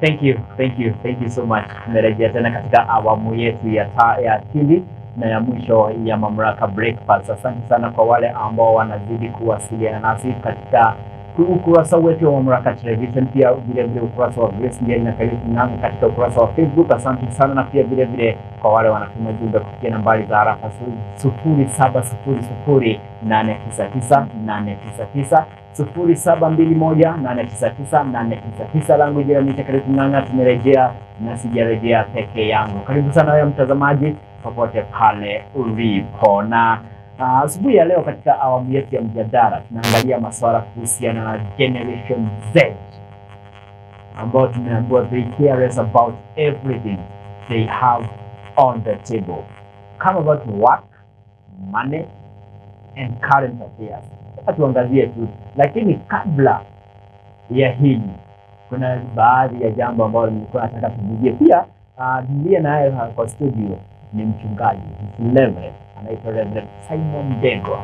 Thank you so much. Tumerejea tena katika awamu yetu ya pili na ya mwisho ya Mamlaka Breakfast. Asante sana kwa wale ambao wanazidi kuwasiliana nasi katika ukurasa wetu wa Mamlaka Television, pia vile ukurasa wa Grace na Kariuki Ng'ang'a katika ukurasa wa Facebook. Asante sana, na pia vile kwa wale wanatuma jumbe kupitia nambari za haraka 0700899899 0721899899. Langu jina ni Kariuki Ng'ang'a. Tumerejea na sijarejea peke yangu. Karibu sana wewe mtazamaji popote pale ulipo, na asubuhi ya leo katika awamu yetu ya mjadala tunaangalia masuala kuhusiana na Generation Z, ambao tumeambiwa they care about everything they have on the table, come about work, money and current affairs. Tuangazie tu, lakini kabla ya hili kuna baadhi ya jambo ambalo nilikuwa nataka tujigie. Pia ndiye naye kwa studio ni mchungaji level anaitwa Reverend Simon Degwa,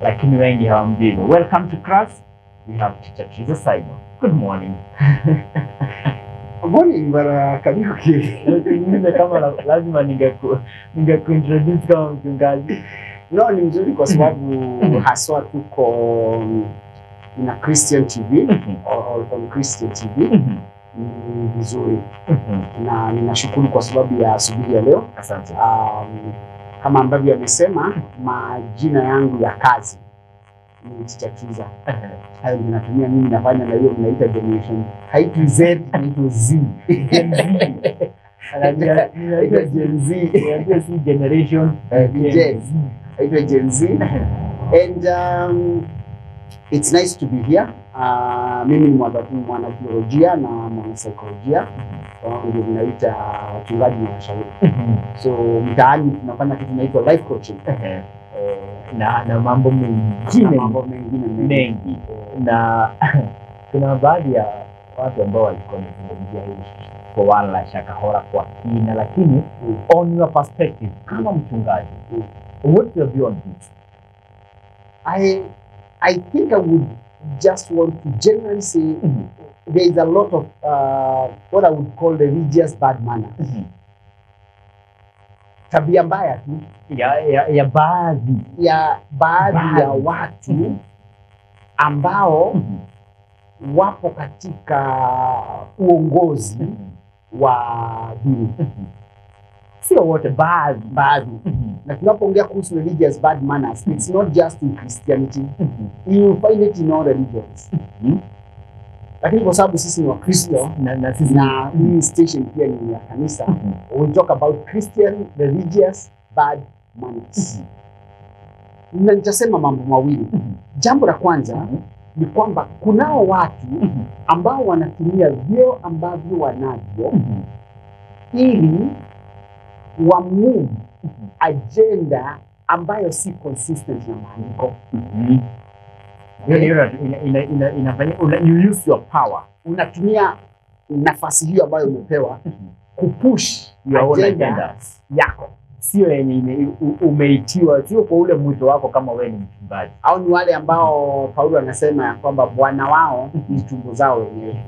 lakini wengi hawamjui. Welcome to class. We have Teacher Jesus Simon. Good morning. Good morning bwana Kariuki. Mimi kama lazima ningekuintroduce kama mchungaji. No, ni mzuri kwa sababu haswa tuko na Christian TV on Christian TV. Ni vizuri. Na ninashukuru kwa sababu ya asubuhi ya leo. Asante. Kama ambavyo amesema, majina yangu ya kazi ni Teacher Kiza. Hayo ninatumia mimi, nafanya na hiyo mnaita generation. Haitwi Z, inaitwa Z. Gen Z. Inaitwa Gen Z. Inaitwa si generation, Gen Z. Inaitwa Gen Z. And it's nice to be here. Mimi ni mwana-biolojia na mwana-saikolojia. Ndio tunaita wachungaji na washauri. So mtaani tunafanya kitu inaitwa life coaching. Na mambo mengine mengi. Na kuna baadhi ya watu ambao walikuwa wanazungumzia hili kwa wala shaka hora kwa kina, lakini on your perspective kama mchungaji, what's your view on this? I think I would just want to generally say there is a lot of what I would call religious bad manners. Tabia mbaya tu ya baadhi ya watu ambao wapo katika uongozi wa dini. Sio wote, baadhi. Na tunapoongea kuhusu religious bad manners, it's not just in Christianity. You find it in all religions. Lakini kwa sababu sisi ni Wakristo na hii station pia ni ya kanisa, we talk about Christian religious bad manners. Na nitasema mambo mawili. Jambo la kwanza ni kwamba kunao watu ambao wanatumia vyeo ambavyo wanavyo ili move agenda ambayo si consistent na maandiko. You use your power. Unatumia nafasi hiyo ambayo umepewa kupush your own agenda yako. Sio yenye umeitiwa, sio kwa ule mwito wako kama wewe ni mchungaji. Au ni wale ambao Paulo anasema ya kwamba bwana wao ni tumbo zao wenyewe.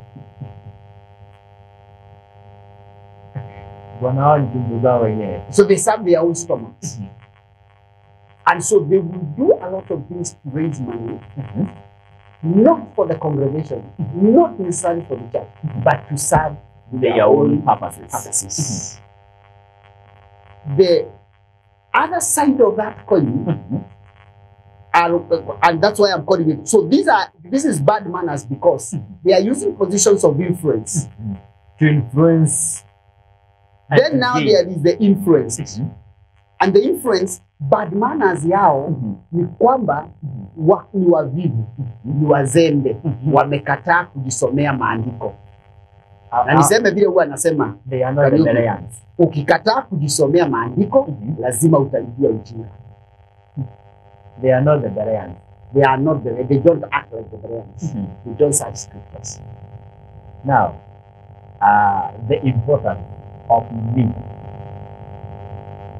Bwana wao ni tumbo zao wenyewe. So they serve their own stomachs. And so they will do a lot of things to raise money, not for the congregation, not necessarily for the church, but to serve their own purposes. The other side of that coin, and that's why I'm calling it. So this is bad manners because they are using positions of influence to influence. Then now there is the influence. And the influence, bad manners yao ni kwamba ni wavivu, ni wazembe, wamekataa kujisomea maandiko. Na niseme vile huwa anasema, they are not the Bereans. Ukikataa kujisomea maandiko, lazima utalipia ujinga. They are not the Bereans. They don't act like the Bereans. They don't search scriptures. Now, the importance of me.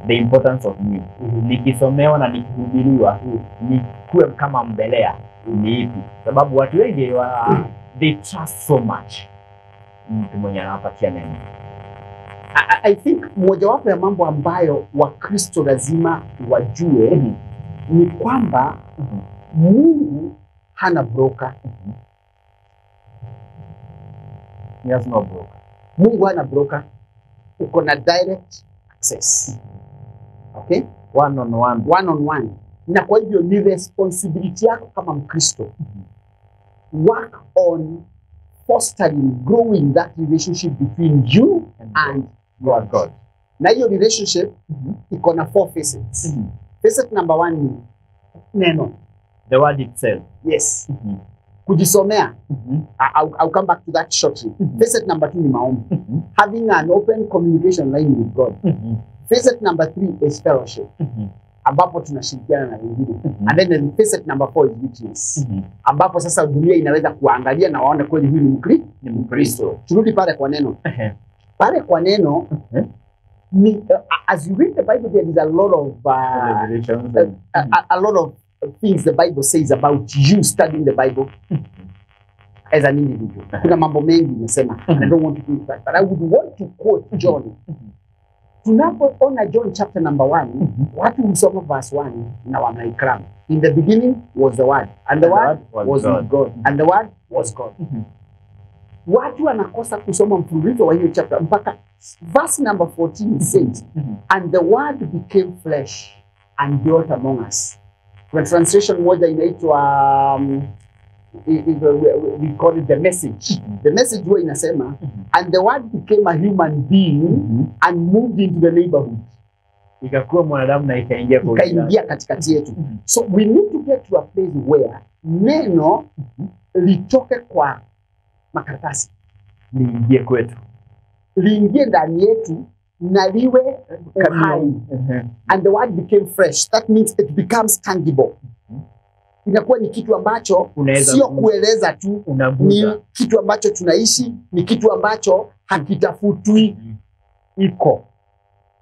The importance of me. Nikisomewa na nikihubiriwa, nikuwe kama mbelea ni ipi? Sababu watu wengi they trust so much. mtu mwenye anawapatia neno? I think mojawapo ya mambo ambayo Wakristo lazima wajue ni kwamba Mungu hana broker. He has no broker. Mungu hana broker. Uko na direct access. Okay? One on one. One on one. Na kwa hivyo ni responsibility yako kama Mkristo. Work on fostering, growing that relationship between you and God. Na hiyo relationship iko na 4 facets. Facet number 1 ni neno. The word itself. Yes. Kujisomea. I'll come back to that shortly. Facet number 2 ni maombi. Having an open communication line with God. Facet number 3 is fellowship. Ambapo tunashirikiana na wengine. And then facet number 4 is witness. Ambapo sasa dunia inaweza kuangalia na waone kweli huyu ni Mkristo. Turudi pale kwa neno. Pale kwa neno as you read the Bible, there is a lot of a lot of things the Bible says about you studying the Bible as an individual. Kuna mambo mengi nimesema. I don't want to do that, but I would want to quote John. Tunapoona John chapter number 1, watu husoma verse 1 na wanaikram. In the beginning was the word, and the word was with God, and the word was God. Watu wanakosa kusoma mfululizo wa hiyo chapter mpaka verse number 14 says, and the word became flesh and dwelt among us. Kuna translation moja inaitwa we call it the message. The message huwa inasema, and the word became a human being and moved into the neighborhood. Ikakuwa mwanadamu na ikaingia katikati yetu. So we need to get to a place where neno litoke kwa makaratasi, liingie kwetu, liingie ndani yetu na liwe hai. And the word became fresh. That means it becomes tangible. Inakuwa ni kitu ambacho sio kueleza tu, ni kitu ambacho tunaishi, ni kitu ambacho hakitafutwi, iko.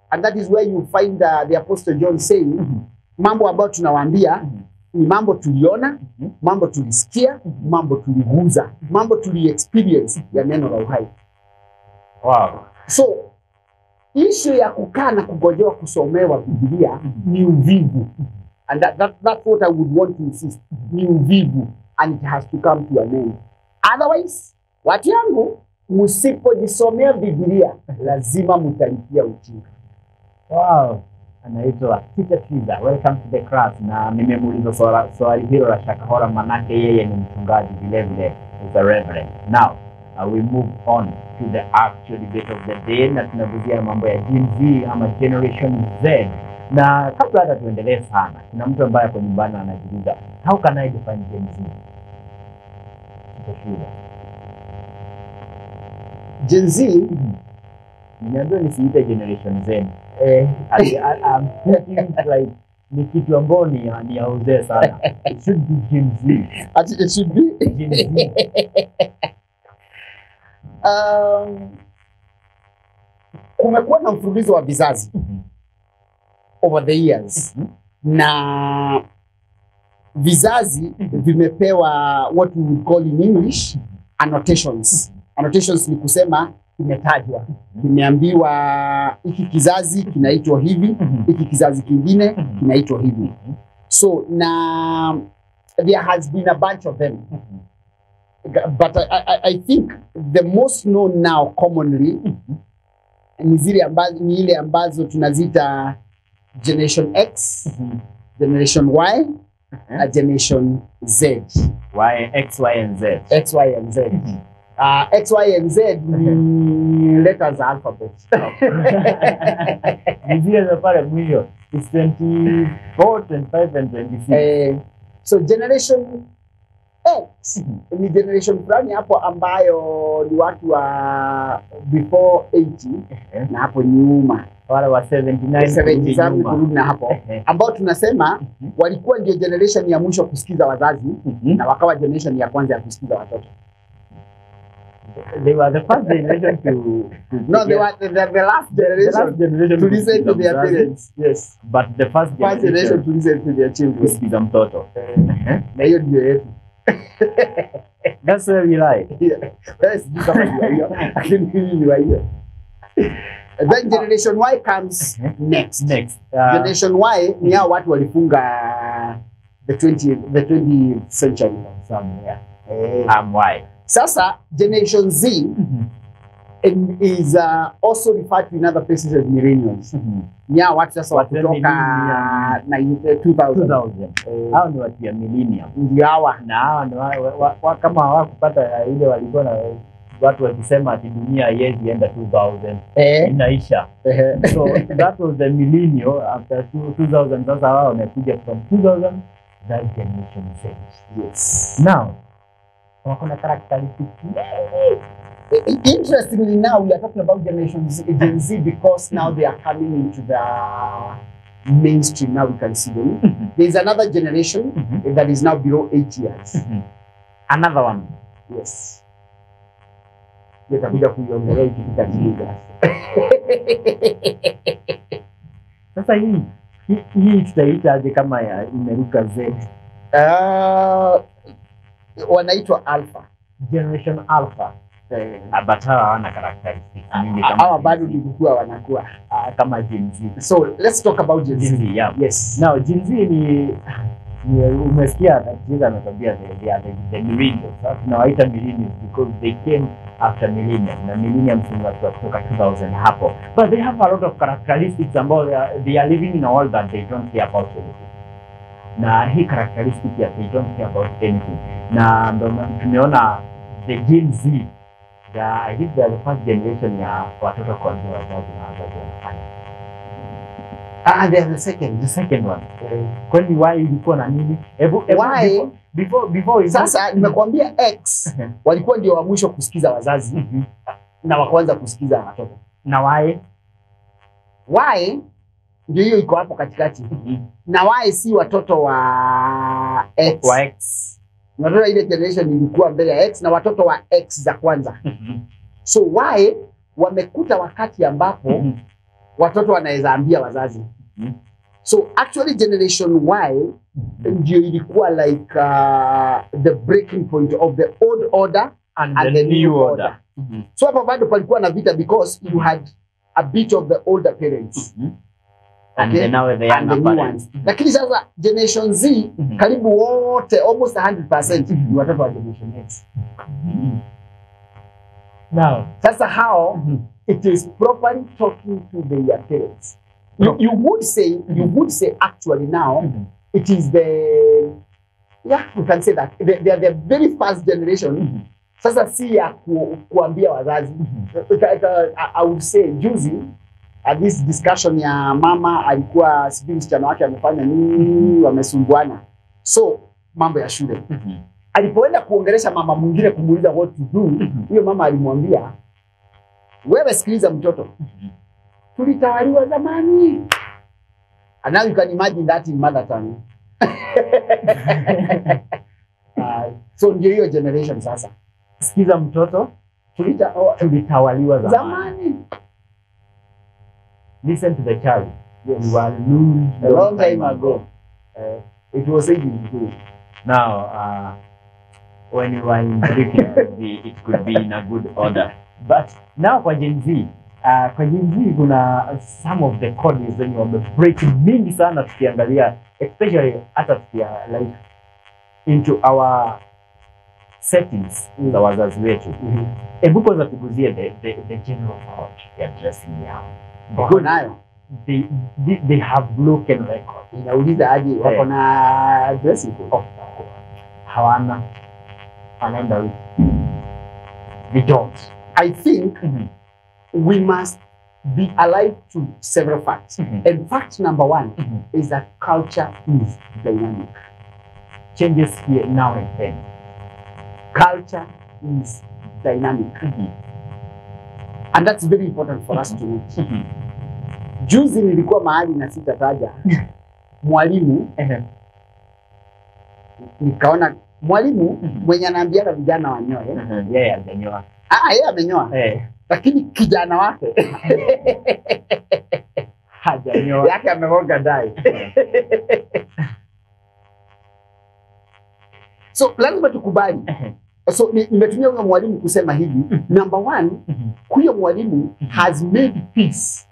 And that is where you find the Apostle John saying, mambo ambayo tunawaambia ni mambo tuliona, mambo tulisikia, mambo tuliguza, mambo tuli-experience ya neno la uhai. Wow. So, issue ya kukaa na kugojewa kusomewa Biblia ni uvivu. And that's what I would want to insist. Ni uvivu, and it has to come to an end. Otherwise, watu yangu, msipojisomea Biblia, lazima mtalipia ujinga. Wow. Anaitwa Teacher Twiza. Welcome to the class. Na nimemuuliza swali hilo la Shakahora, manake yeye ni mchungaji vile vile, is a reverend. Now, we move on to the actual debate of the day, na tunaguzia mambo ya Gen Z ama Generation Z. Na kabla hata tuendelee sana, kuna mtu ambaye kwa nyumbani anajiuliza, how can I define Gen Z? Gen Z, niambia nisiite Generation Z. I'm thinking like ni kitu ambayo ni ya uzee sana. It should be Gen Z. It should be Gen Z. Kumekuwa na mfululizo wa vizazi over the years, na vizazi vimepewa what we would call in English annotations. Annotations ni kusema imetajwa, imeambiwa hiki kizazi kinaitwa hivi, hiki kizazi kingine kinaitwa hivi. So na there has been a bunch of them, but I think the most known now commonly ni ile ambazo tunazita Generation X, Generation Y, Generation Z. X, Y, and Z. X, Y, and Z. X, Y, and Z ni letters alphabet. It's 24, 25, and 26. So Generation X ni generation fulani hapo ambayo ni watu wa before 80 na hapo nyuma, wale wa 79 kurudi na hapo, ambao tunasema walikuwa ndio generation ya mwisho kusikiza wazazi na wakawa generation ya kwanza ya kusikiza watoto. They were the first generation no, they were the last generation to listen to their parents. Yes, but the first generation to listen to their children. Kusikiza mtoto. Na hiyo ndio yetu. That's where we lie. Yes, and then generation Y comes next. Generation Y ni hao watu walifunga the 20th century somewhere. Why? Sasa generation Z is also referred to in other places as millennials. Ni hao watu sasa kutoka 2000. Hao ni watu ya millennium. Ndio hawa na hawa kama hawakupata ile walikuwa na watu wakisema ati dunia haiwezi enda 2000 inaisha. So that was the millennial. After 2000 sasa wao wamekuja from 2000 that generation Z. Yes. Now wako na characteristics. Interestingly, now we are talking about Gen Z because now they are coming into the mainstream. Now we can see them. There is another generation that is now below 8 years. Another one. Yes. Nitakuja kuiongelea ikifika jiga. Sasa hii tutaitaje kama ya imeruka Z? Wanaitwa Alpha. Generation Alpha. But hawana characteristics nyingi kama hawa bado nilikuwa wanakuwa kama Gen Z. So let's talk about Gen Z. Yeah. Yes. Now Gen Z ni umesikia anajiza anatambia the millennials. Sasa tunawaita millennials because they came after millennium. Na millennium ni watu kutoka 2000 hapo. But they have a lot of characteristics about they are living in a world that they don't care about anything. Na hii characteristic ya they don't care about anything. Na ndio tumeona the Gen Z. I think they are the first generation ya watoto kuanzia wazazi na wazazi wanafanya. They are the second one. Kwani why ilikuwa na nini? Why? Before sasa nimekuambia X walikuwa ndio wa mwisho kusikiza wazazi na wakaanza kusikiza watoto. Na why ndio hiyo iko hapo katikati. Na why si watoto wa X. Watoto ile generation ilikuwa mbele ya X na watoto wa X za kwanza. So why wamekuta wakati ambapo watoto wanaweza ambia wazazi. So actually generation Y ndio ilikuwa like the breaking point of the old order and the new order. So hapa bado palikuwa na vita because you had a bit of the older parents. And then now the younger parents. Lakini sasa generation Z karibu wote almost 100% ni watoto wa generation X. Now sasa how it is properly talking to their parents. You would say actually now it is you can say that they are the very first generation. Sasa si ya kuambia wazazi. I would say juzi at this discussion ya mama alikuwa sijui msichana wake amefanya nini wamesumbuana. So mambo ya shule. Alipoenda kuongelesha mama mwingine kumuuliza what to do, hiyo mama alimwambia wewe sikiliza mtoto. Tulitawaliwa zamani. And now you can imagine that in mother tongue. So ndio hiyo generation sasa. Sikiza mtoto, tulitawaliwa zamani. Listen to the child. Yes. You were loose a long time ago. It was 82. Now, when you are in Greek, it could be in a good order. But now for Gen Z, kuna some of the codes when you are breaking mingi sana tukiangalia, especially hata tukia like into our settings za wazazi wetu. Hebu kwanza tuguzie the general thought ya dressing yao. Wako nayo. They have look and record. Inauliza aje wako na dressing code. Hawana. Anaenda wiki. They don't. I think we must be alive to several facts. And fact number one is that culture is dynamic. Changes here now and then. Culture is dynamic. And that's very important for us to know. Juzi nilikuwa mahali na sitataja mwalimu nikaona mwalimu mwenye anaambiana vijana wanyoe. Yeye amenyoa. Yeye amenyoa. Lakini kijana wake hajanyoa. Yake ameoga dai. So lazima tukubali So nimetumia huyo mwalimu kusema hivi, number one, huyo mwalimu has made peace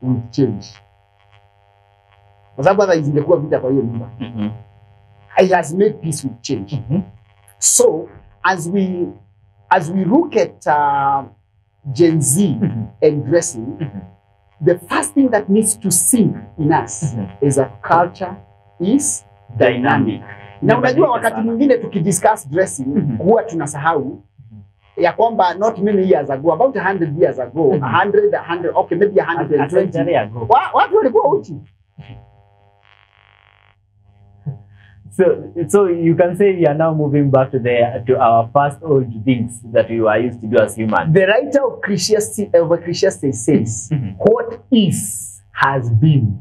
with change. Kwa sababu hata izingekuwa vita kwa hiyo nyumba. He has made peace with change. So as we look at Gen Z and dressing, the first thing that needs to sink in us is that culture is dynamic. Na unajua wakati mwingine tukidiscuss dressing huwa tunasahau ya kwamba not many years ago, about 100 years ago, 100, okay, maybe 120 ago, watu walikuwa uchi. So you can say we are now moving back to our first old things that we were used to do as humans. The writer of Ecclesiastes says, what is has been.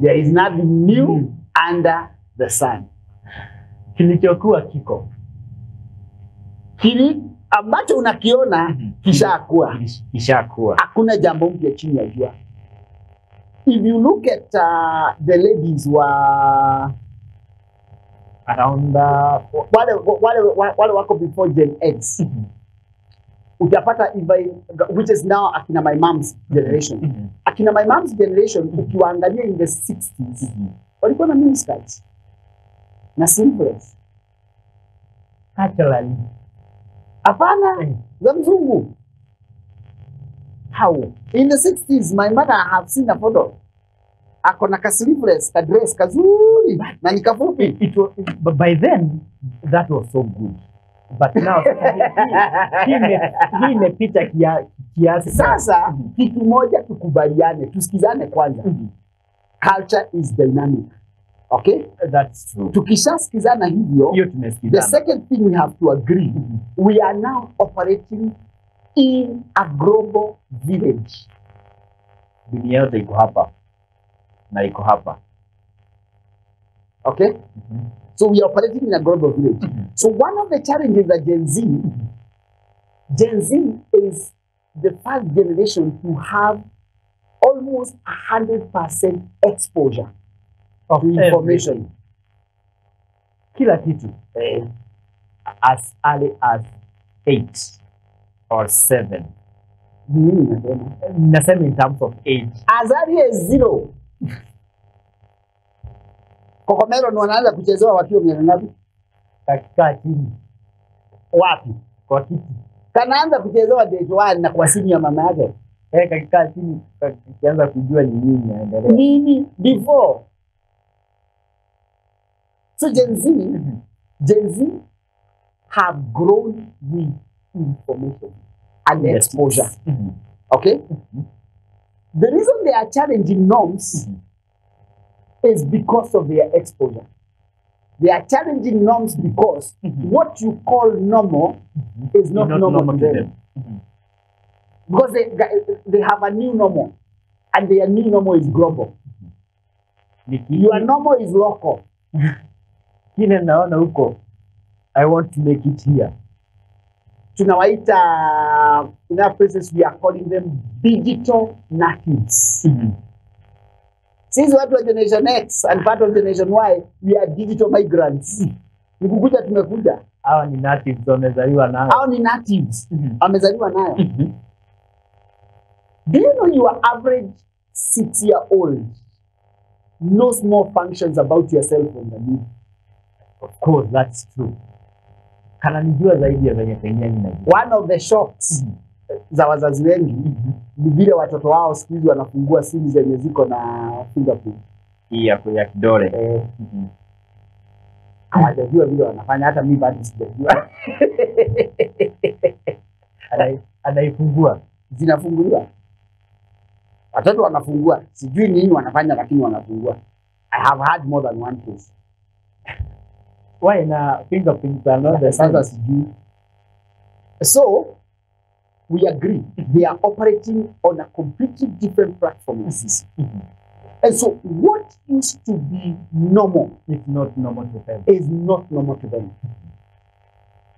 There is nothing new under the sun. Kilichokuwa kiko. Kili ambacho unakiona kishakuwa. Kishakuwa. Hakuna jambo mpya chini ya jua. If you look at the ladies were around wale wako before Gen X. Utapata which is now akina my mom's generation. Akina my mom's generation ukiwaangalia in the 60s walikuwa na miniskirts na sleeveless. Actually, hapana za mzungu. How? In the 60s my mother have seen a photo. Akona ka sleeveless, ka dress kazuri na nikafupi. But by then that was so good. But now hii imepita kiasi. Sasa kitu moja tukubaliane, tusikizane kwanza. Culture is dynamic. Okay? That's true. Tukishasikizana hivyo, the second thing we have to agree, we are now operating in a global village. Dunia yote iko hapa na iko hapa. Okay? So we are operating in a global village. So one of the challenges that Gen Z is the first generation to have almost 100% exposure of information. Kila kitu. As early as 8 or 7. Nasema in terms of age. As early as 0. Kokomero ndo wanaanza kuchezewa wakiwa miaka ngapi? Katika chini. Wapi? Kwa kiti. Kanaanza kuchezewa date 1 na kwa simu ya mama yake. Katika chini kianza kujua ni nini inaendelea. Nini before. So Gen Z have grown with information and exposure. Okay? The reason they are challenging norms is because of their exposure. They are challenging norms because what you call normal is not normal to them. Because they have a new normal, and their new normal is global. Your normal is local. Kile naona huko, I want to make it here. Tunawaita, in our places we are calling them digital natives. Since watu wa Generation X and part of Generation Y, we are digital migrants. Nikukuja tumekuja. Hao ni natives wamezaliwa nayo. Hao ni natives wamezaliwa nayo. Do you know your average 6-year-old knows more functions about yourself than you? Of course, that's true. Kananijua zaidi ya venye pengine ninajua. One of the shocks za wazazi wengi ni vile watoto wao siku hizi wanafungua simu zenye ziko na fingerprint ya kidole. Hawajajua vile wanafanya, hata mimi bado sijajua. Anaifungua. Zinafunguliwa. Watoto wanafungua. Sijui nini wanafanya lakini wanafungua. I have had more than one case. Why na fingerprint are not the same? So we agree they are operating on a completely different platform. And so what used to be normal is not normal to them. Is not normal to them.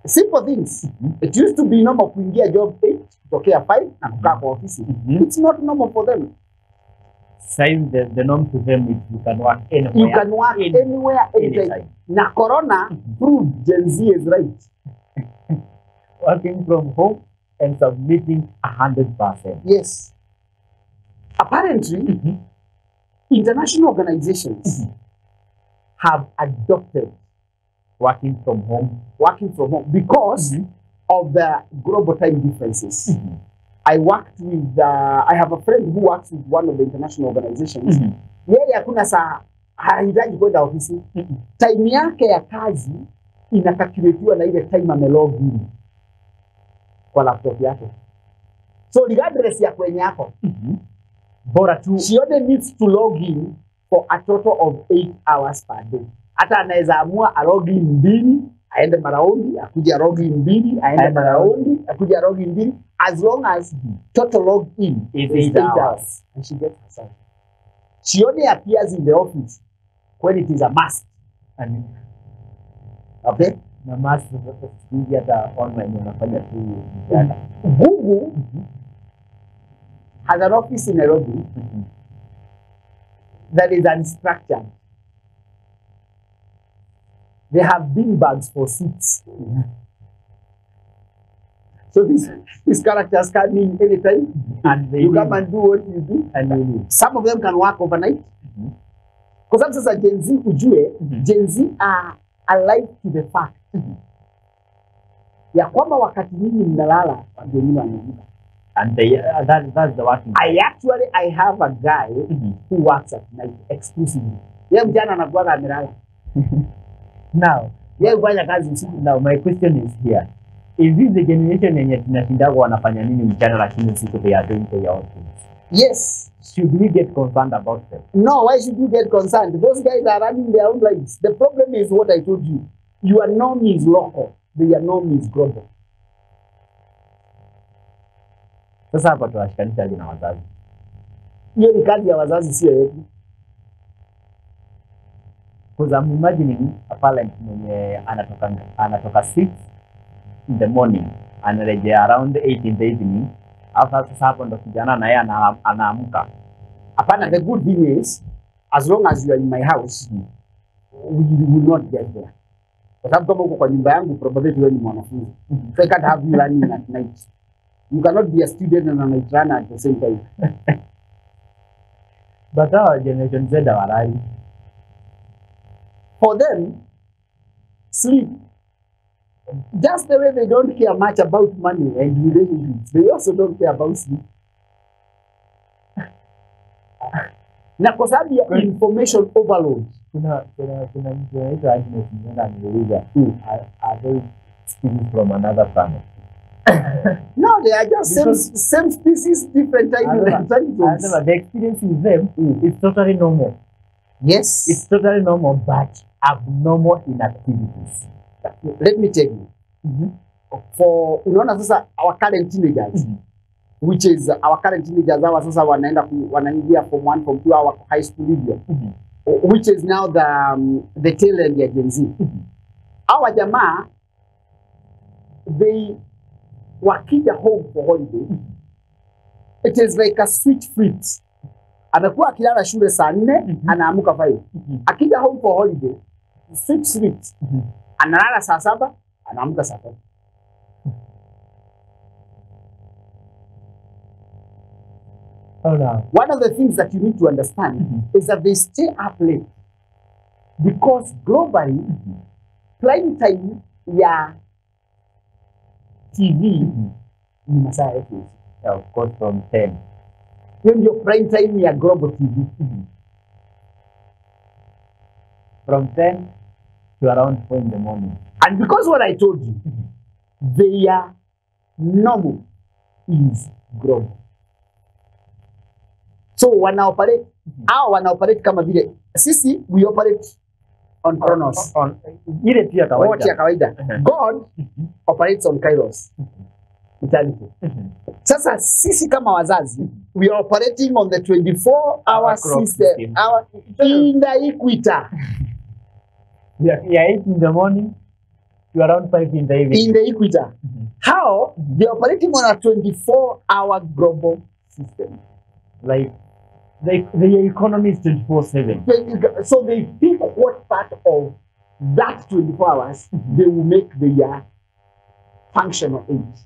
Simple things. It used to be normal kuingia job 8, kutokea 5 na kukaa kwa ofisi. It's not normal for them. Saying the norm to them is you can work anywhere. You can work anywhere anytime. Na corona proved Gen Z is right. working from home and submitting 100%. Yes. Apparently, international organizations have adopted Working from home. because of the global time differences. I have a friend who works with one of the international organizations. Yeye hakuna saa hahitaji kwenda ofisi. Time yake ya kazi inakalculatiwa na ile time amelog in kwa laptop yake. So regardless ya kwenye yako, Bora tu. she only needs to log in for a total of 8 hours per day. Hata anaweza amua a log in 2, aende maraundi, akuja log in 2, aende maraundi, akuja log in 2, as long as total log in is 8 hours. And she gets herself. She only appears in the office when it is a must. And Okay? na must hizi hata online unafanya tu. Google has an office in Nairobi that is unstructured. They have beanbags for seats. So these characters come in anytime, And they you come and do what you do. and you leave. Some of them can work overnight. Because sasa Gen Z ujue, Gen Z are alive to the fact ya kwamba wakati nyinyi mnalala watu wengine wanaamka. And they, that's the working. I have a guy who works at night exclusively. Yeye mjana anakuwa amelala. Now, Yeye hufanya kazi usiku. now my question is here. Is this the generation yenye tunashindako wanafanya nini mchana lakini usiku they are doing their own things? Yes. Should we get concerned about them? No, why should you get concerned? Those guys are running their own lives. The problem is what I told you. Your norm is local. Their norm is global. Sasa hapa tunashikanisha na wazazi. Hiyo ni kazi ya wazazi, sio yetu. Because I'm imagining a parent mwenye anatoka 6 in the morning anarejea around 8 in the evening. After sasa hapo ndo kijana na yeye anaamka. Hapana, the good thing is, as long as you are in my house, we will not get there. Kwa sababu kama uko kwa nyumba yangu, probably wewe ni mwanafunzi. So I can't have you learning at night. You cannot be a student and a night runner at the same time. But our generation Z are For them, sleep, just the way they don't care much about money and relationships, they also don't care about sleep. Na kwa sababu ya information overload. kuna mtu anaitwa Agnes Ng'ang'a anauliza are they species from another planet? No, they are just same species, different time zones. The experience with them is totally normal. Yes. It's totally normal, but abnormal inactivities. Let me tell you. For unaona sasa our current teenagers, which is our current teenagers hawa sasa wanaingia form 1 form 2 our high school hivyo, which is now the tail end ya Gen Z. Our jamaa, they wakija home for holiday, it is like a switch flip. Amekuwa akilala shule saa 4, anaamuka 5. Akija home for holiday, switch flips. Analala saa 7, anaamuka saa 5. Oh no. One of the things that you need to understand is that they stay up late because globally, prime time ya TV ni masaa yetu. Yeah, of course from 10. Hiyo ndio prime time ya global TV. From 10 to around 4 in the morning. And because what I told you, their normal is global. So wana operate kama vile sisi we operate on Chronos. On ile pia kawaida. God operates on Kairos. Eternity. Sasa sisi kama wazazi, we are operating on the 24-hour system. In the equator. Yeah, 8 in the morning to around 5 in the evening. In the equator. How? They are operating on a 24-hour global system. Like the economy is 24/7. So they pick what part of that 24 hours they will make their functional age.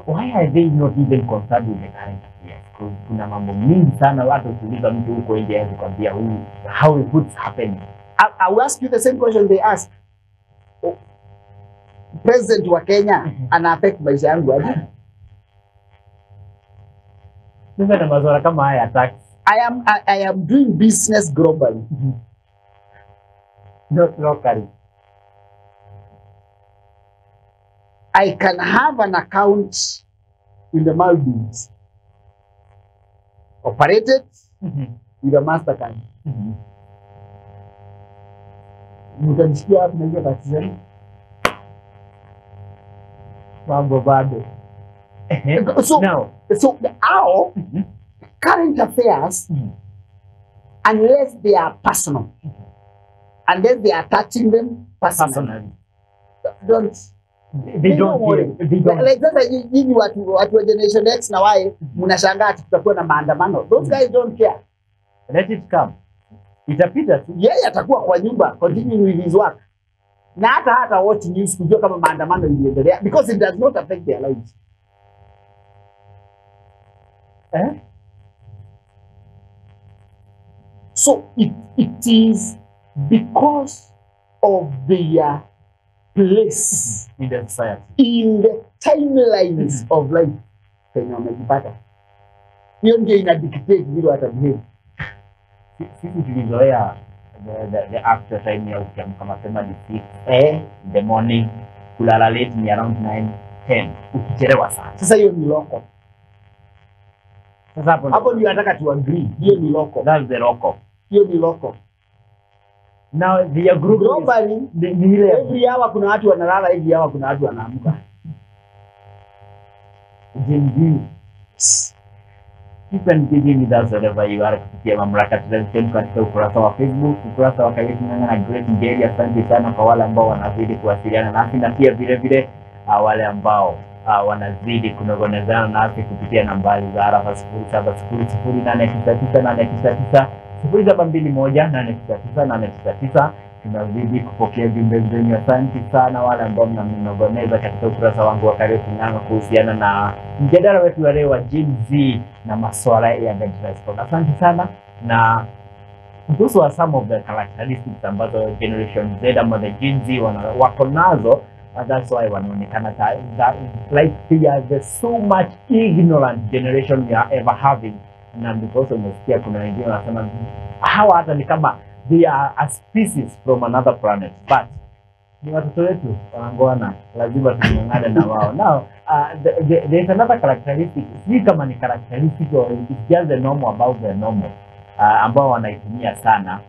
Why are they not even concerned with the current affairs? Kuna mambo mingi sana watu kuuliza mtu huko nje hawezi kwambia how it's happening. I will ask you the same question they ask. President wa Kenya ana affect maisha yangu aje? Sasa na mazora kama haya tax. I am doing business globally. Not locally. I can have an account in the Maldives operated with a MasterCard. Mtanisikia hapo na hiyo taxi. Mambo bado. So our current affairs, unless they are personal, unless they are touching them personally, they don't worry. They don't. Like sasa nyinyi watu wa generation X na Y mnashangaa tutakuwa na maandamano. Those guys don't care. Let it come. Itapita tu. Yeye atakuwa kwa nyumba continuing with his work. Na hata watch news kujua kama maandamano iliendelea because it does not affect their lives. So it is because of their place in the society, in the timelines of life. Kenya wamejipata. Hiyo ndio ina dictate vile watabehave. Sisi tulizoea the after time ya ukiamka mapema ni 6 in the morning, kulala late ni around 9-10 ukichelewa sana. Sasa hiyo ni local. Sasa hapo ndio nataka tu agree. Hiyo ni local. That's the local. Hiyo ni local. Now the group globally every hour kuna watu wanalala, every hour kuna watu wanaamka. You can begin with us wherever you are kupitia Mamlaka TV katika ukurasa wa Facebook, ukurasa wa Kariuki Ng'ang'a na Great Ngeri. Asante sana kwa wale ambao wanazidi kuwasiliana nasi na pia vile vile wale ambao wanazidi kunogonezana nasi kupitia nambari za arafa 0700899899 0721899899. Tunazidi kupokea jumbe zenyu. Asante sana wale ambao mnanogoneza katika ukurasa wangu wa Kariuki Ng'ang'a kuhusiana na mjadala wetu wa leo wa Gen Z na masuala ya generation. Asante sana, na those are some of the characteristics ambazo Generation Z ama the Gen Z wako nazo. That's why wanaonekana that like they are the so much ignorant generation we are ever having. Na because umesikia kuna wengine wanasema hawa hata ni kama they are a species from another planet, but ni watoto wetu wanangoana, lazima tunyang'ane na wao. Now there's another characteristic, si kama ni characteristic or it's just the normal about the normal ambao wanaitumia sana.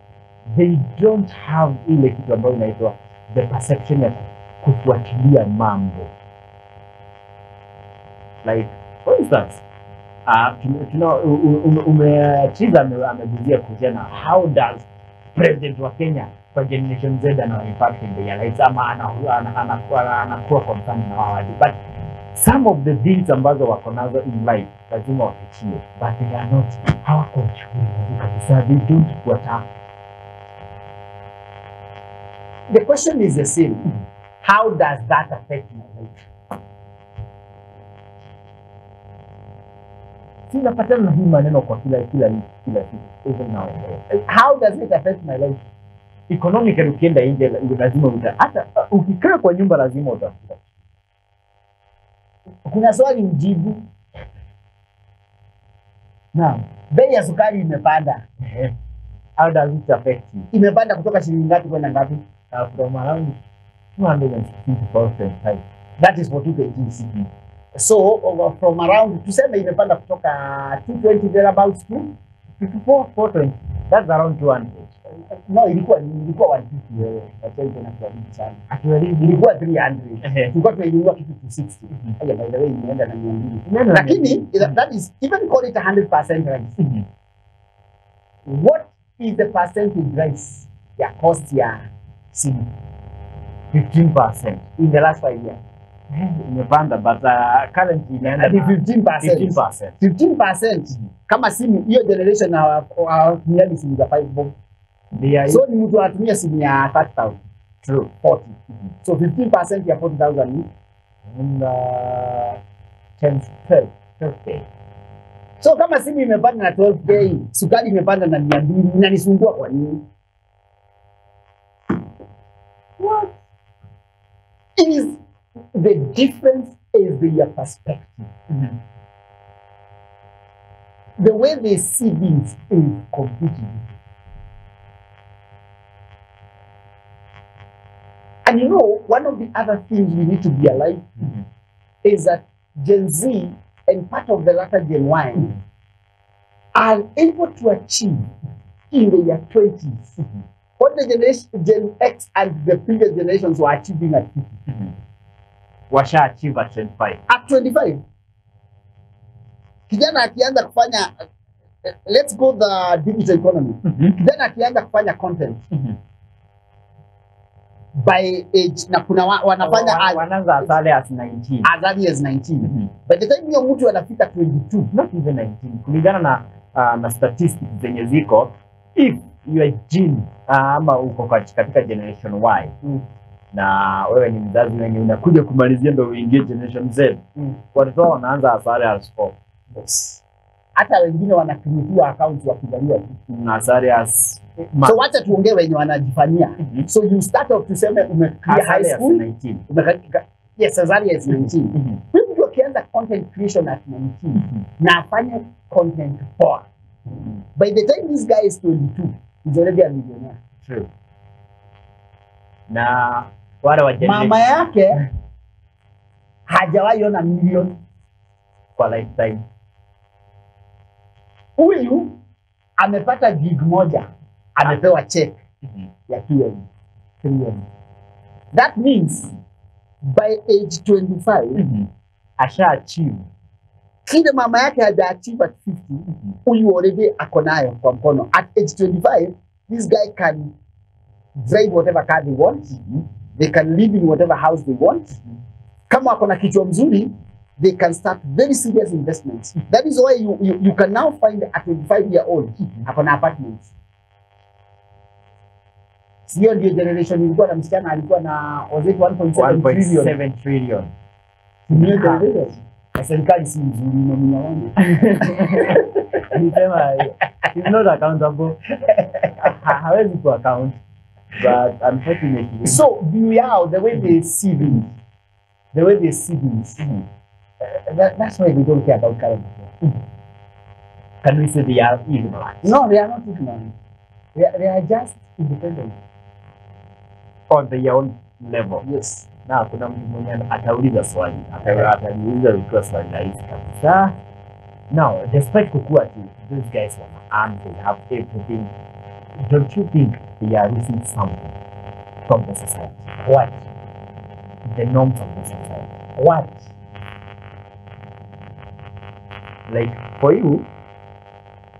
They don't have ile kitu ambayo inaitwa the perception ya kufuatilia mambo. Like for instance, umechiza ameguzia kuhusiana how does president wa Kenya kwa Generation Z ana impact in their lives ama anakuwa concerned na wao. But some of the things ambazo wako nazo in life lazima wafikie, but they are not hawakontrol kabisa, they don't kuata. The question is the same. How does that affect my life? Sinapatana na hii maneno kwa kila siku even now. How does it affect my life? Economically ukienda nje lazima hata ukikaa kwa nyumba lazima utafuta. Kuna swali mjibu. Naam, bei ya sukari imepanda. How does it affect you? Imepanda kutoka shilingi ngapi kwenda ngapi? From around 260%. That is for 2 kg. So from around tuseme imepanda kutoka 220 thereabouts to 420. That's around 200. No, ilikuwa 150 acha tena kwa wingi sana. Actually ilikuwa 300. Tulikuwa tunainunua kitu 260. Haya by the way imeenda na 200. Lakini that is even call it 100% rise. What is the percentage rise ya cost ya simu? 15% in the last 5 years. Imepanda but currently inaenda 15%. 15%. Kama simu hiyo generation na ni simu za 5 bob. So ni mtu anatumia simu ya 30,000. True. 40. So 15% ya 40,000 ni And 12K. So kama simu imepanda na 12K, sukari imepanda na 200, inanisumbua kwa nini? What? It is the difference is their perspective. The way they see things is completely different. And you know, one of the other things we need to be alive is that Gen Z and part of the latter Gen Y are able to achieve in their 20s what the generation Gen X and the previous generations were achieving at 50. Washa achieve at 25. At 25. Kijana akianza kufanya, let's go the digital economy. Kijana akianza kufanya content. By age, na kuna wanafanya wanaanza as early as 19. As early as 19. By the time hiyo mtu anafika 22, not even 19. Kulingana na statistics zenye ziko, if you are gene ama uko katika generation Y na wewe ni mzazi wenye unakuja kumalizia ndio uingie generation Z, watoto wanaanza as early as 4. Yes. Hata wengine wanakreatiwa accounts wakizaliwa na as early as so wacha tuongee wenye wanajifanyia. So you start off tuseme umeclear high school 19. Yes, as early as 19. Mtu akianza content creation at 19 na afanye content poa. By the time this guy is 22, he's already a millionaire. True. Na wale wa generation mama yake hajawahi ona milioni kwa lifetime. Huyu amepata gig moja, amepewa check ya $3 That means by age 25 asha achieve kile mama yake haja achieve at 50, huyu already ako nayo kwa mkono. At age 25, this guy can drive whatever car they want. They can live in whatever house they want. Kama wako na kichwa mzuri, they can start very serious investments. That is why you can now find a 25-year-old ako na apartments. Sio ndio generation ilikuwa na msichana alikuwa na was it 1.7 trillion. Ndio generation. Serikali si mzuri na mnaona. Nisema it's not accountable. Hawezi ku account. But unfortunately, so the way they see things, that's why they don't care about current affairs. Can we say they are ignorant? No, they are not ignorant. They are just independent on their own level. Yes. Na kuna mtu mwenye atauliza swali, atauliza likiwa swali rahisi kabisa. Now, despite kukua tu, these guys and they have everything. Don't you think they are losing something from the society? What? The norms of the society. What? Like for you,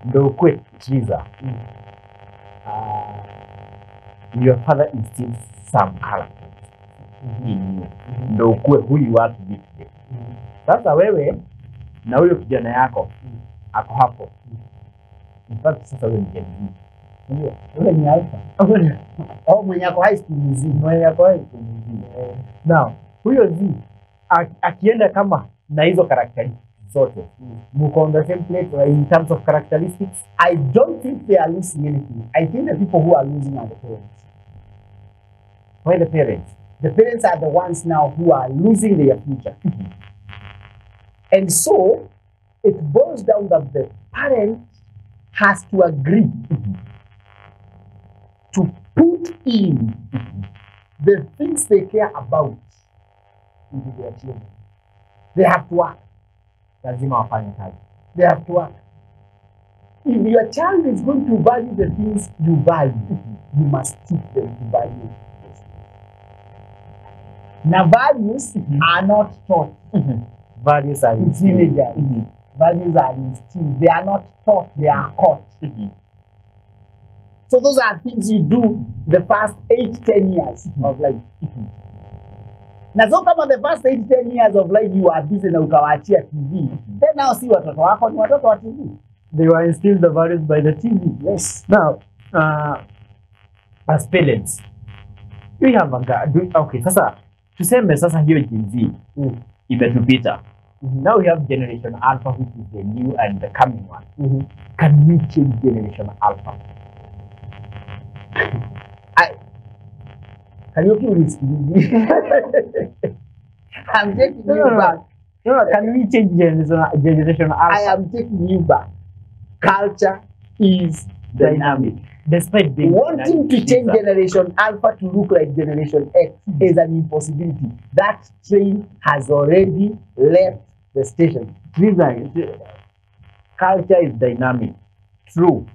ndo ukwe chiza. Your father instills some character in you. Ndo ukwe huyu watu vipi. Sasa wewe na huyo kijana yako ako hapo. In fact sasa wewe ni Gen Z. Ndio. Wewe ni alpha. Au mwenye ako high school mzima. Mwenye ako high school mzima. Now, huyo Z akienda kama na hizo characteristics zote. Muko on the same place in terms of characteristics. I don't think they are losing anything. I think the people who are losing are the parents. Why the parents? The parents are the ones now who are losing their future. And so, it boils down that the parent has to agree to put in the things they care about into their children. They have to work. Lazima wafanye kazi. They have to work. If your child is going to value the things you value, you must teach them to value. Now, values are not taught. Values are in teenagers. Values are instilled. They are not taught, they are caught. So those are things you do the first 8-10 years of life. Na so kama the first 8-10 years of life you are busy na ukawaachia TV, then now see watoto wako ni watoto wa TV. They were instilled the values by the TV. Yes. Now, as parents, we have a guy. Okay, sasa tuseme sasa hiyo Gen Z imetupita. Now we have Generation Alpha, which is the new and the coming one. Can we change Generation Alpha? Kariuki will I'm taking you back. No, can we change Generation Alpha? I am taking you back. Culture is dynamic. Despite being wanting to change Generation Alpha to look like Generation X is an impossibility. That train has already left the station. Culture is dynamic, true,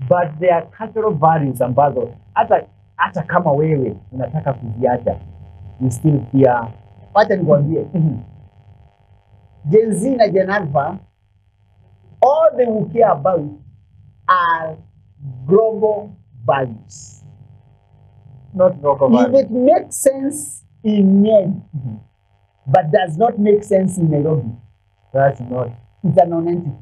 but there are cultural values ambazo hata kama wewe unataka kuziacha, you still fear. Wacha nikwambie, Gen Z na Gen Alpha, all they will care about are global values. Not local values. If it makes sense in Nyeri, but does not make sense in Nairobi, that's not. It's a non-entity.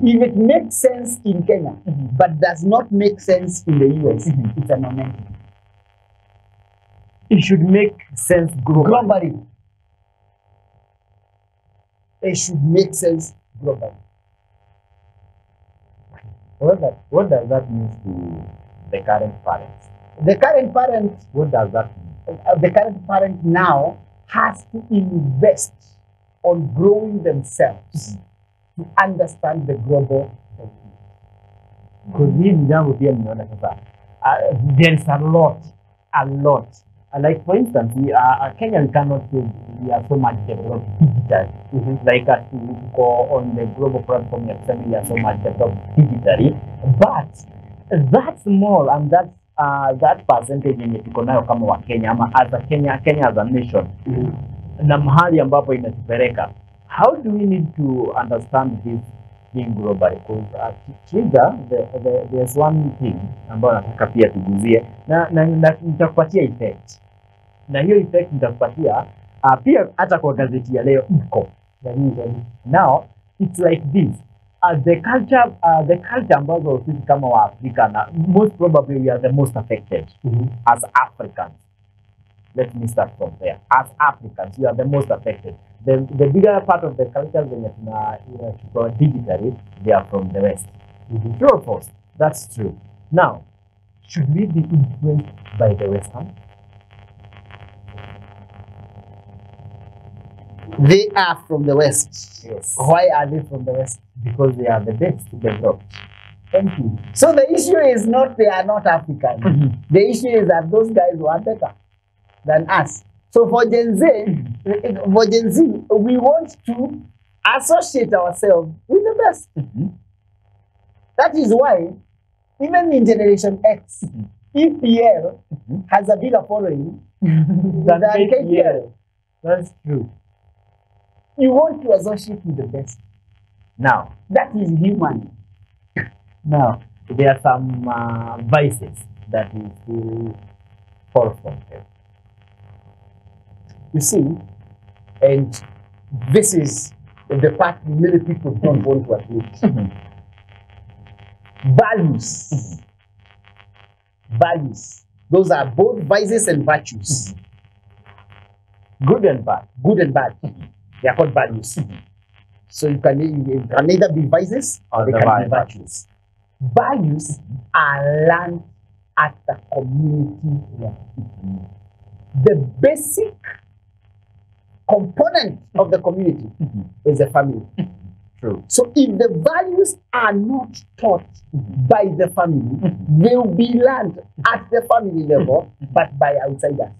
If it makes sense in Kenya, but does not make sense in the US, it's a non-entity. It should make sense globally. It should make sense globally. What does that mean to the current parents? The current parent, what does that mean? The current parent now has to invest on growing themselves to understand the global. Because there is a lot. Like for instance, Kenya, we cannot say we are so much developed digitally. Like to go on the global platform, we are so much developed digitally. But that's small, and that's that percentage yenye tuko nayo kama wa Kenya ama as a Kenya as a nation. Na mahali ambapo inatupeleka. How do we need to understand this being global? Because there's one thing ambayo nataka pia tuguzie na nitakupatia effect. Na hiyo effect nitakupatia pia hata kwa gazeti ya leo iko. Now it's like this. The culture ambazo sisi kama wa Afrika na most probably we are the most affected as Africans. Let me start from there. As Africans, we are the most affected. The bigger part of the cultures when you digitally, they are from the West. True or false? That's true. Now, should we be influenced by the Western? They are from the West. Yes. Why are they from the West? Because they are the best developed. Thank you. So the issue is not they are not African. The issue is that those guys were better than us. So for Gen Z, we want to associate ourselves with the best. That is why, even in Generation X, EPL has a bigger following than KPL. That's true. You want to associate with the best. Now, that is human. Now, there are some vices that we still fall from them. You see, and this is the part many people don't want to admit. Values. Values. Those are both vices and virtues. Good and bad. Good and bad. They are called values. So you can either be vices or they can be virtues. Values are learned at the community level. The basic component of the community is the family. True. So if the values are not taught by the family, they will be learned at the family level, but by outsiders.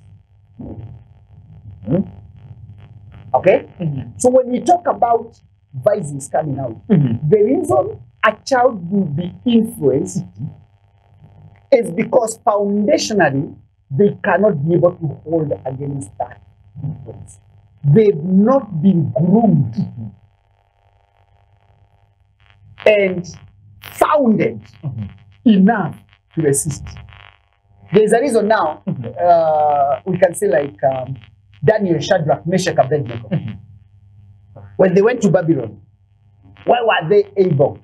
Okay? So when we talk about vices coming out, the reason a child will be influenced is because foundationally they cannot be able to hold against that influence. They've not been groomed and founded enough to resist. There's a reason now, we can say like Daniel, Shadrach, Meshach, Abednego. When they went to Babylon, why were they able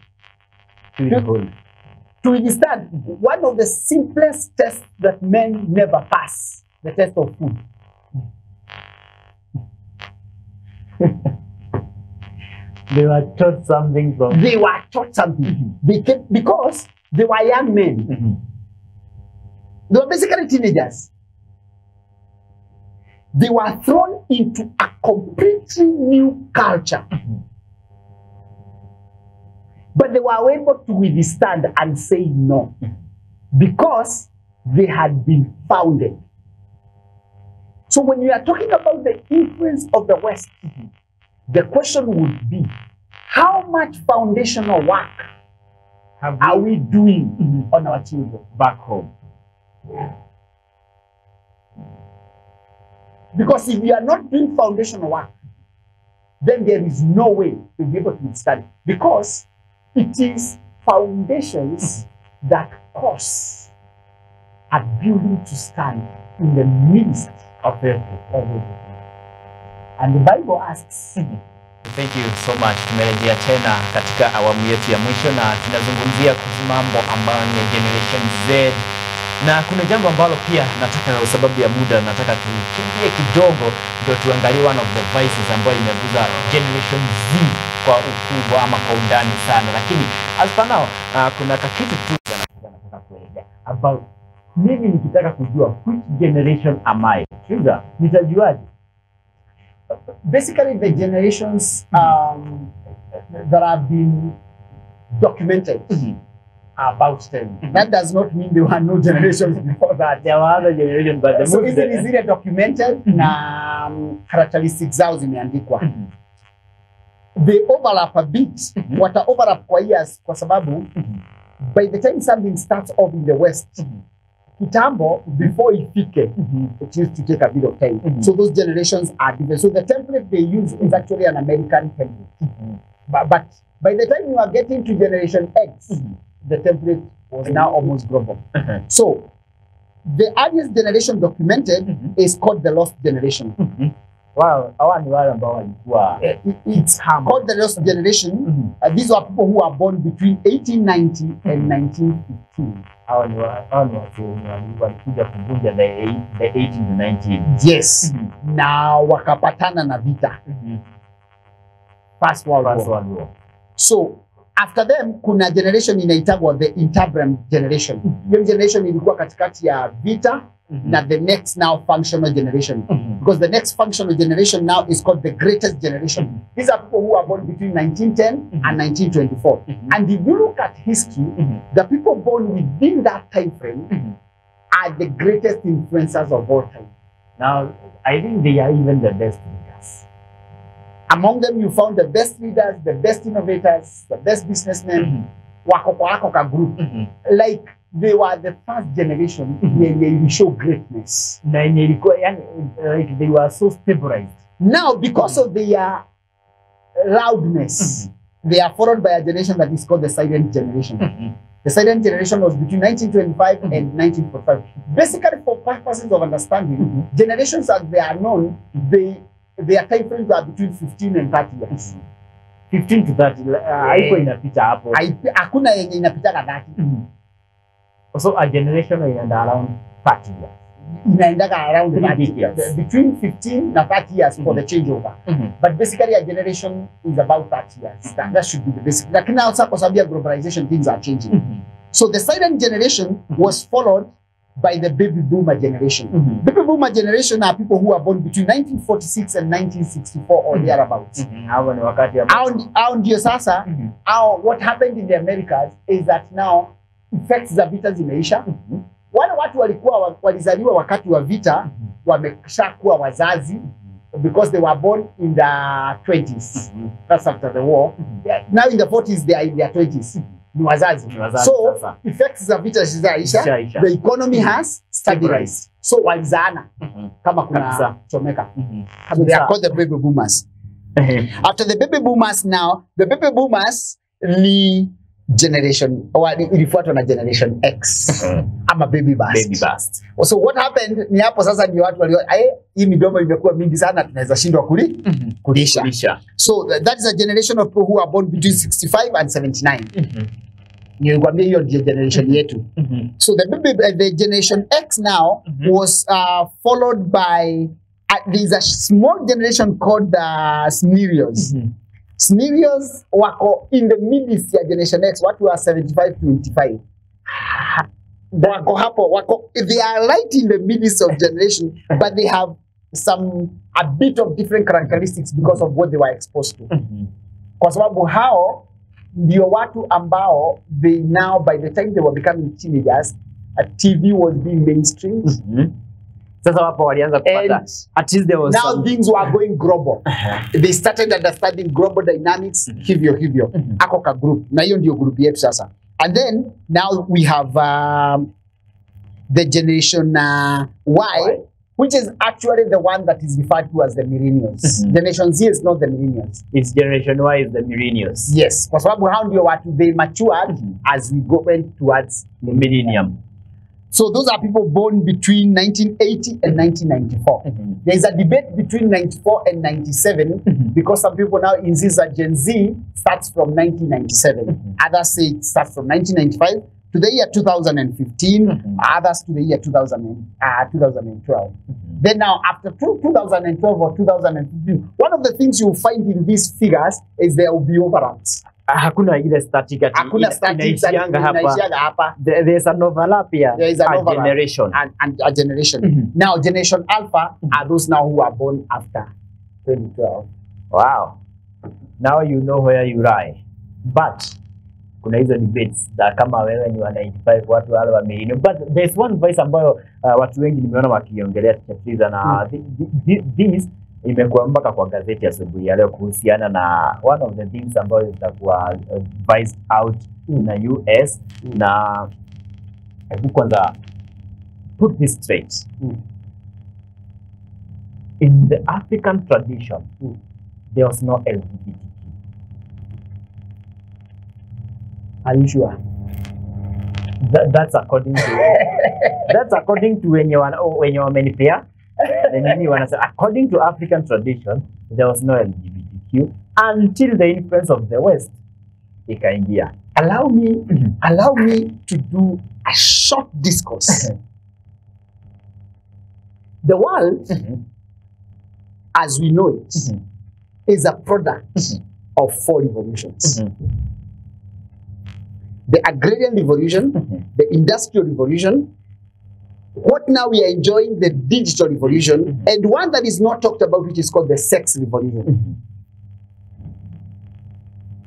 to withstand one of the simplest tests that men never pass, the test of food? They were taught something from... They were taught something. Because they were young men. They were basically teenagers. They were thrown into a completely new culture. But they were able to withstand and say no. Because they had been founded. So when you are talking about the influence of the West, the question would be, how much foundational work are we doing on our children back home? Because if we are not doing foundational work, then there is no way to be able to study. Because it is foundations that cause a building to stand in the midst of everything. And the Bible asks, Thank you so much. Tumerejea tena katika awamu yetu ya mwisho na tunazungumzia kuhusu mambo ambayo ni Generation Z. Na kuna jambo ambalo pia nataka kwa sababu ya muda nataka tukimbie kidogo ndio tuangalie one of the vices ambayo imeguza Generation Z kwa ukubwa ama kwa undani sana. Lakini as for now kuna kitu tu nataka kuelezea about mimi nikitaka kujua which generation am I. Sasa nitajuaje? Basically, the generations that have been documented are about 10. That does not mean there were no generations before that. There were other generations, but so is it documented na characteristics zao zimeandikwa. They overlap a bit. Wata overlap kwa years kwa sababu by the time something starts off in the West, kitambo, before ifike, it used to take a bit of time. So those generations are different. So the template they use is actually an American template. But by the time you are getting to Generation X, the template was now almost global. So the earliest generation documented is called the Lost Generation. Wow, it's called the Lost Generation. These are people who are born between 1890 and 1915. The 18 to 19. Yes. Now wakapatana na vita. First World War. So after them kuna generation inaitagwa the interbreeding generation. Hiyo generation ilikuwa katikati ya vita na the next now functional generation. Because the next functional generation now is called the greatest generation. These are people who are born between 1910 and 1924. And if you look at history, the people born within that time frame are the greatest influencers of all time. Now, I think they are even the best leaders. Among them, you found the best leaders, the best innovators, the best businessmen, wako kwa wako ka group. Like, they were the first generation when they show greatness. Like they were so stabilized. Now, because of their loudness, they are followed by a generation that is called the silent generation. The silent generation was between 1925 and 1945. Basically, for purposes of understanding, generations as they are known, their time frames are between 15 and 30 years. 15 to 30. Haiko inapita hapo. Hakuna yenye inapita ka 30. So a generation is around 30 years. Inaendaga around 30 years. Between 15 and 30 years for the changeover. But basically a generation is about 30 years. That should be the basic. Lakini now kwa sababu ya globalization things are changing. So the silent generation was followed by the baby boomer generation. Baby boomer generation are people who are born between 1946 and 1964 or thereabouts. What happened in the Americas is that now effects za vita zimeisha. Wale watu walikuwa walizaliwa wakati wa vita wameshakuwa wazazi because they were born in the 20s. That's after the war. Now in the 40s they are in their 20s. Ni wazazi. So effects za vita zizaisha. The economy has stabilized. So walizaana kama kuna chomeka. So they are called the baby boomers. After the baby boomers now, the baby boomers ni generation ilifuatwa na generation X ama baby bust. So what happened ni hapo sasa ndio watu walio hii midomo imekuwa mingi sana tunaweza shindwa kulisha. So that is a generation of people who are born between 65 and 79. Nikwambia hiyo ndio generation yetu. So the generation X now was followed by there's a small generation called Scenarios. Scenarios wako in the midst ya Generation X, watu wa 75 to 85. Wako hapo, they are right in the midst of generation, but they have a bit of different characteristics because of what they were exposed to. Kwa sababu hao ndio watu ambao they now, by the time they were becoming teenagers, TV was being mainstream. Sasa wapo walianza kupata, at least there was now some... things were going global. They started understanding global dynamics. Hivyo ako ka group, na hiyo ndio group yetu sasa. And then now we have the Generation Y, which is actually the one that is referred to as the millennials. Generation Z is not the millennials. It's Generation Y is the millennials. Yes, kwa sababu hao ndio watu they matured as we went towards the millennium. So those are people born between 1980 and 1994. There is a debate between 94 and 97 because some people now insist that Gen Z starts from 1997. Others say it starts from 1995 to the year 2015. Others to the year 2012. Then now after 2012 or 2015, one of the things you find in these figures is there will be overlaps. Hakuna ile static ati inaishianga hapa. There's an overlap here. There is an overlap. Generation. And a generation. Now, Generation Alpha are those now who are born after 2012. Wow. Now you know where you lie. But kuna hizo debates za kama wewe ni wa 95 watu wale wa millennial. But there's one voice ambayo watu wengi nimeona wakiongelea tukicheza na this imekuwa mpaka kwa gazeti asubuhi ya leo kuhusiana na one of the things ambayo zitakuwa advised out na US na hebu kwanza put this straight. In the African tradition there was no LGBTQ. Are you sure? That's according to when you wamenipea. According to African tradition, there was no LGBTQ until the influence of the West. Ikaingia. Allow me to do a short discourse. The world, as we know it, is a product of 4 revolutions. The agrarian revolution, the industrial revolution, what now we are enjoying, the digital revolution, and one that is not talked about, which is called the sex revolution.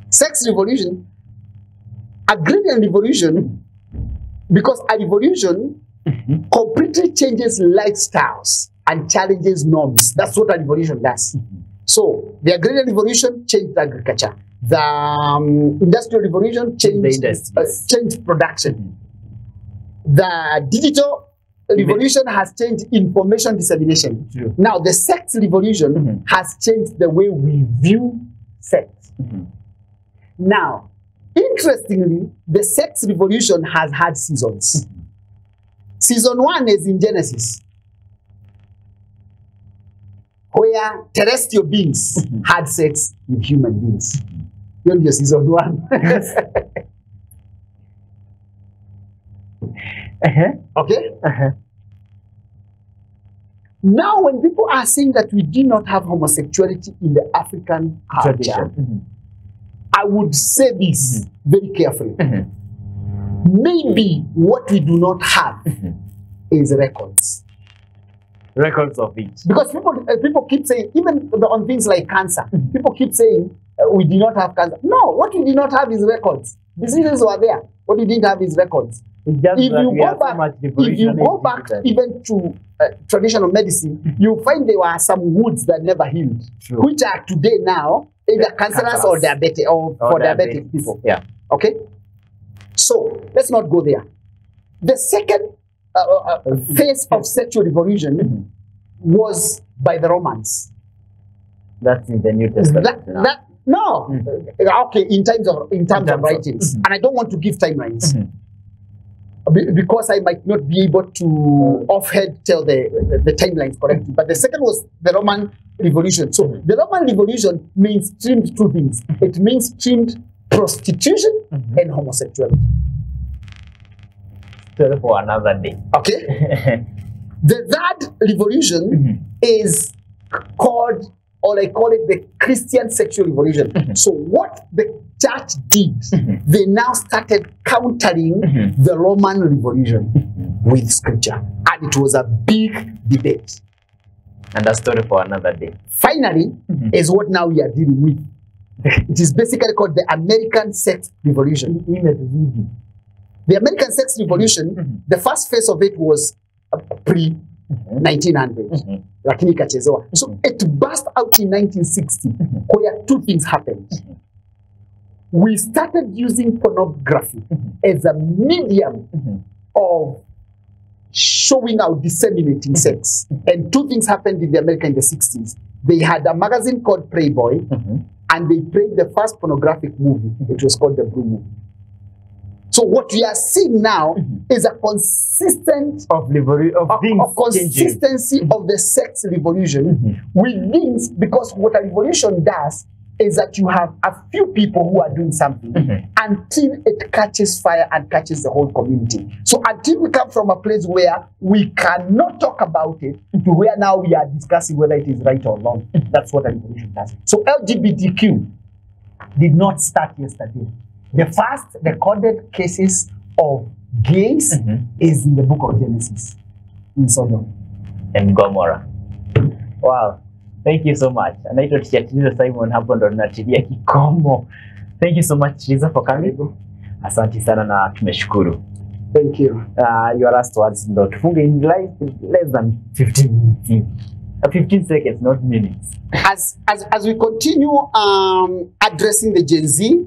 Sex revolution, agrarian revolution, because a revolution completely changes lifestyles and challenges norms. That's what a revolution does. So the agrarian revolution changed agriculture. The industrial revolution changed production. The digital revolution has changed information dissemination. Now, the sex revolution has changed the way we view sex. Now, interestingly, the sex revolution has had seasons. Season 1 is in Genesis, where terrestrial beings had sex with human beings. You're season 1. Okay? Now, when people are saying that we do not have homosexuality in the African culture, I would say this very carefully. Maybe what we do not have is records. Records of it. Because people keep saying, even on things like cancer, people keep saying we do not have cancer. No, what we do not have is records. Diseases were there. What we didn't have is records. If you go back even to traditional medicine, you find there were some wounds that never healed, which are today now either cancerous or diabetic, or for diabetic people. Yeah. Okay. So let's not go there. The second phase of sexual revolution was by the Romans. That's in the New Testament. Okay, in terms of writings, and I don't want to give timelines because I might not be able to offhand tell the timelines correctly. But the second was the Roman Revolution. So the Roman Revolution mainstreamed 2 things. It mainstreamed prostitution and homosexuality. Still for another day. Okay. The third revolution is called, or I call it, the Christian sexual revolution. So what the church did, they now started countering the Roman revolution with scripture. And it was a big debate. And a story for another day. Finally, is what now we are dealing with. It is basically called the American sex revolution. The American sex revolution, the first phase of it was pre-1900. So it burst out in 1960, where two things happened. We started using pornography as a medium of showing out, disseminating sex. And two things happened in the America in the 60s. They had a magazine called Playboy, and they played the first pornographic movie. It was called the Blue Movie. So what we are seeing now is a consistent consistency of the sex revolution with things, because what a revolution does is that you have a few people who are doing something until it catches fire and catches the whole community. So until we come from a place where we cannot talk about it to where now we are discussing whether it is right or wrong. That's what a revolution does. So LGBTQ did not start yesterday. The first recorded cases of gays is in the book of Genesis, in Sodom and Gomorrah. Wow. Thank you so much. Anaitwa Teacher Triza Simon hapo ndo tunatilia kikomo. Thank you so much Triza for coming. Asante sana na tumeshukuru. Thank you. Your last words ndo tufunge in less than 15 minutes. 15 seconds, not minutes. As we continue addressing the Gen Z,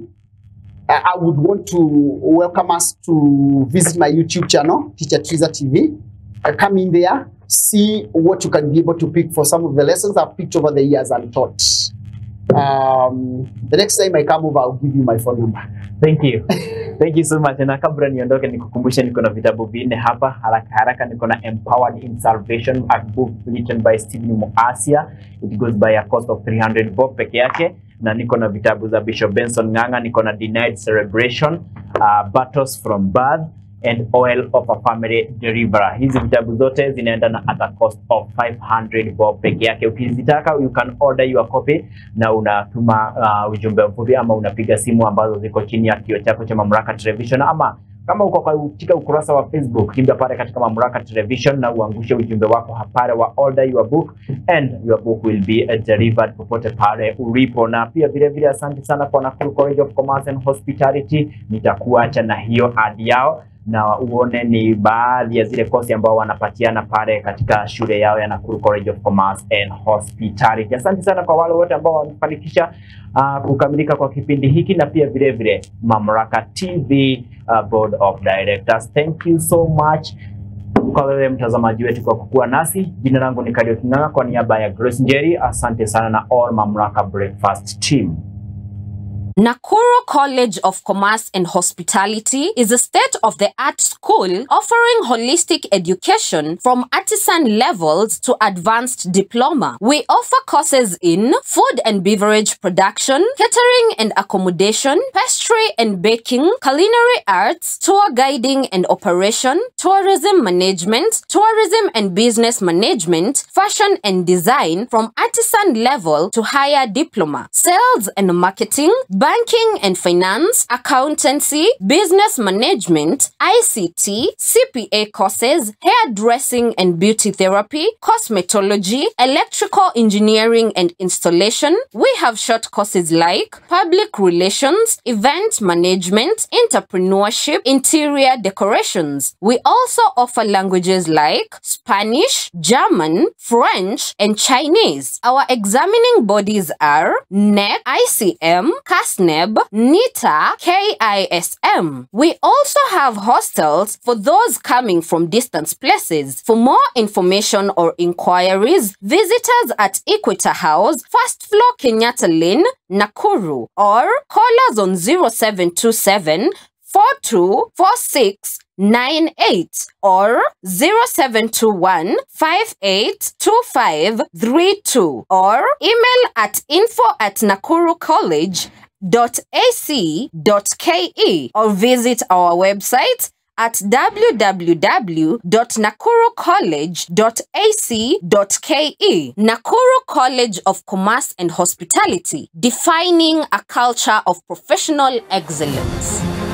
I would want to welcome us to visit my YouTube channel, Teacher Triza TV. Come in there, see what you can be able to pick for some of the lessons I've picked over the years and taught. The next time I come over, I'll give you my phone number. Thank you. Thank you so much. Na kabla niondoke nikukumbusha niko na vitabu vinne hapa haraka niko na Empowered in Salvation, a book written by Stephen Muasia. It goes by a cost of 300 bob peke yake. Na niko na vitabu za Bishop Benson Ng'ang'a, niko na Denied Celebration, Battles from Birth, and Oil of a Family Deliverer. Hizi vitabu zote zinaenda na at a cost of 500 bob peke yake. Ukizitaka you can order your copy na unatuma ujumbe mfupi ama unapiga simu ambazo ziko chini ya kioo chako cha Mamlaka Television, ama kama uko katika ukurasa wa Facebook, kimbia pale katika Mamlaka Television na uangushe ujumbe wako hapare wa order your book, and your book will be delivered popote pale ulipo. Na pia vile vile asante sana kwa Nakuru College of Commerce and Hospitality. Nitakuacha na hiyo ad yao na uone ni baadhi ya zile kosi ambao wanapatiana pale katika shule yao ya Nakuru College of Commerce and Hospitality. Asante sana kwa wale wote ambao wamefanikisha kukamilika kwa kipindi hiki, na pia vile vile Mamlaka TV Board of Directors. Thank you so much kwa wewe mtazamaji wetu kwa kukua nasi. Jina langu ni Kariuki Ng'ang'a kwa niaba ya Grace Njeri. Asante sana na all Mamlaka Breakfast team. Nakuru College of Commerce and Hospitality is a state-of-the-art school offering holistic education from artisan levels to advanced diploma. We offer courses in food and beverage production, catering and accommodation, pastry and baking, culinary arts, tour guiding and operation, tourism management, tourism and business management, fashion and design from artisan level to higher diploma, sales and marketing, banking and finance, accountancy, business management, ICT, CPA courses, hairdressing and beauty therapy, cosmetology, electrical engineering and installation. We have short courses like public relations, event management, entrepreneurship, interior decorations. We also offer languages like Spanish, German, French, and Chinese. Our examining bodies are NEC, ICM, CASNEB, NITA, KISM. We also have hostels for those coming from distant places. For more information or inquiries, visit us at Equator House, first floor Kenyatta Lane, Nakuru, or call us on 0727 424698 or 0721 582532 or email at info@nakurucollege.ac.ke or visit our website at www.nakurucollege.ac.ke. Nakuru College of Commerce and Hospitality, defining a culture of professional excellence.